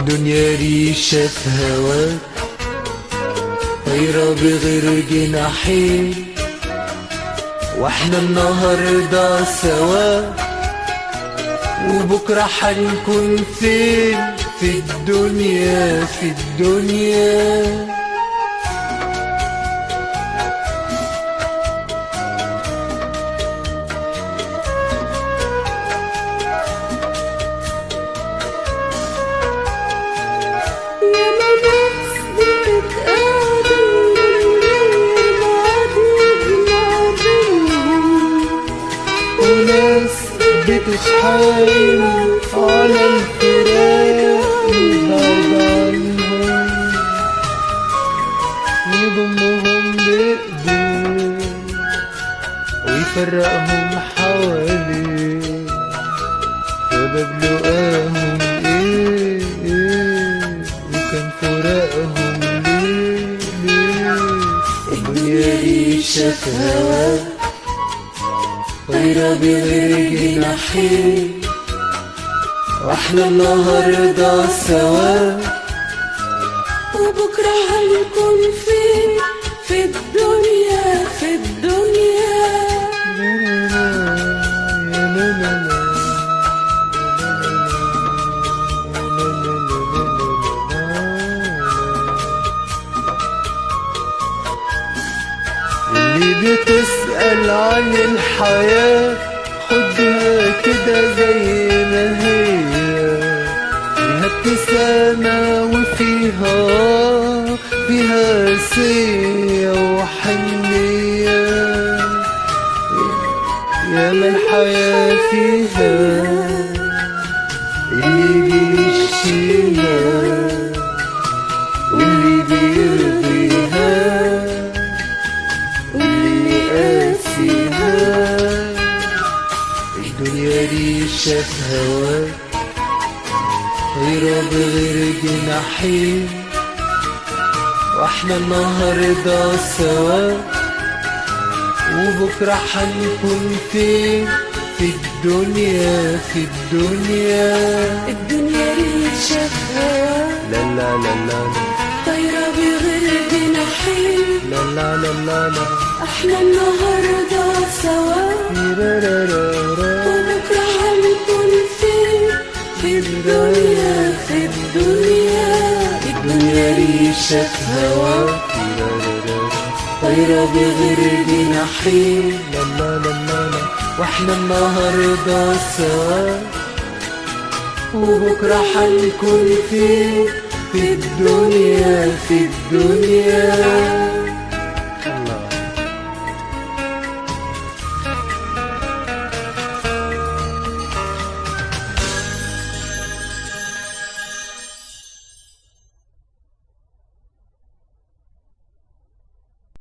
الدنيا ريشة في هواك طايرة بغير جناحين، واحنا النهاردة سوا وبكرة حنكون فين؟ في الدنيا في الدنيا. بتتحايل على الفراق يبعد عنهم يضمهم بإيديه ويفرقهم حواليه، سبب لقاهم ايه وكان فراقهم ليه. الدنيا ريشة في هواك طايرة بغير جناحين، واحنا النهاردة سوا وبكرة هنكون فين؟ في الدنيا في الدنيا. اللي بتسأل عن الحياة خدها كده زي ما هي، فيها ابتسامة وفيها سية وحنية، ياما الحياة فيها اللي بيشيها واللي بيرضيها واللي قاسيها. الدنيا ريشة في هواك طايرة بغير جناحين، واحنا النهاردة سوا وبكرة حنكون فين؟ في الدنيا في الدنيا. الدنيا ريشة في هواك لا لا لا لا طايرة بغير جناحين، لا لا لا لا لا احنا النهاردة سوا وبكرة هنكون فين؟ في الدنيا في الدنيا. الدنيا ريشة في هواك طايرة بغير جناحين، لا لا لا لا واحنا النهاردة سوا وبكرة حنكون فين؟ في الدنيا في الدنيا.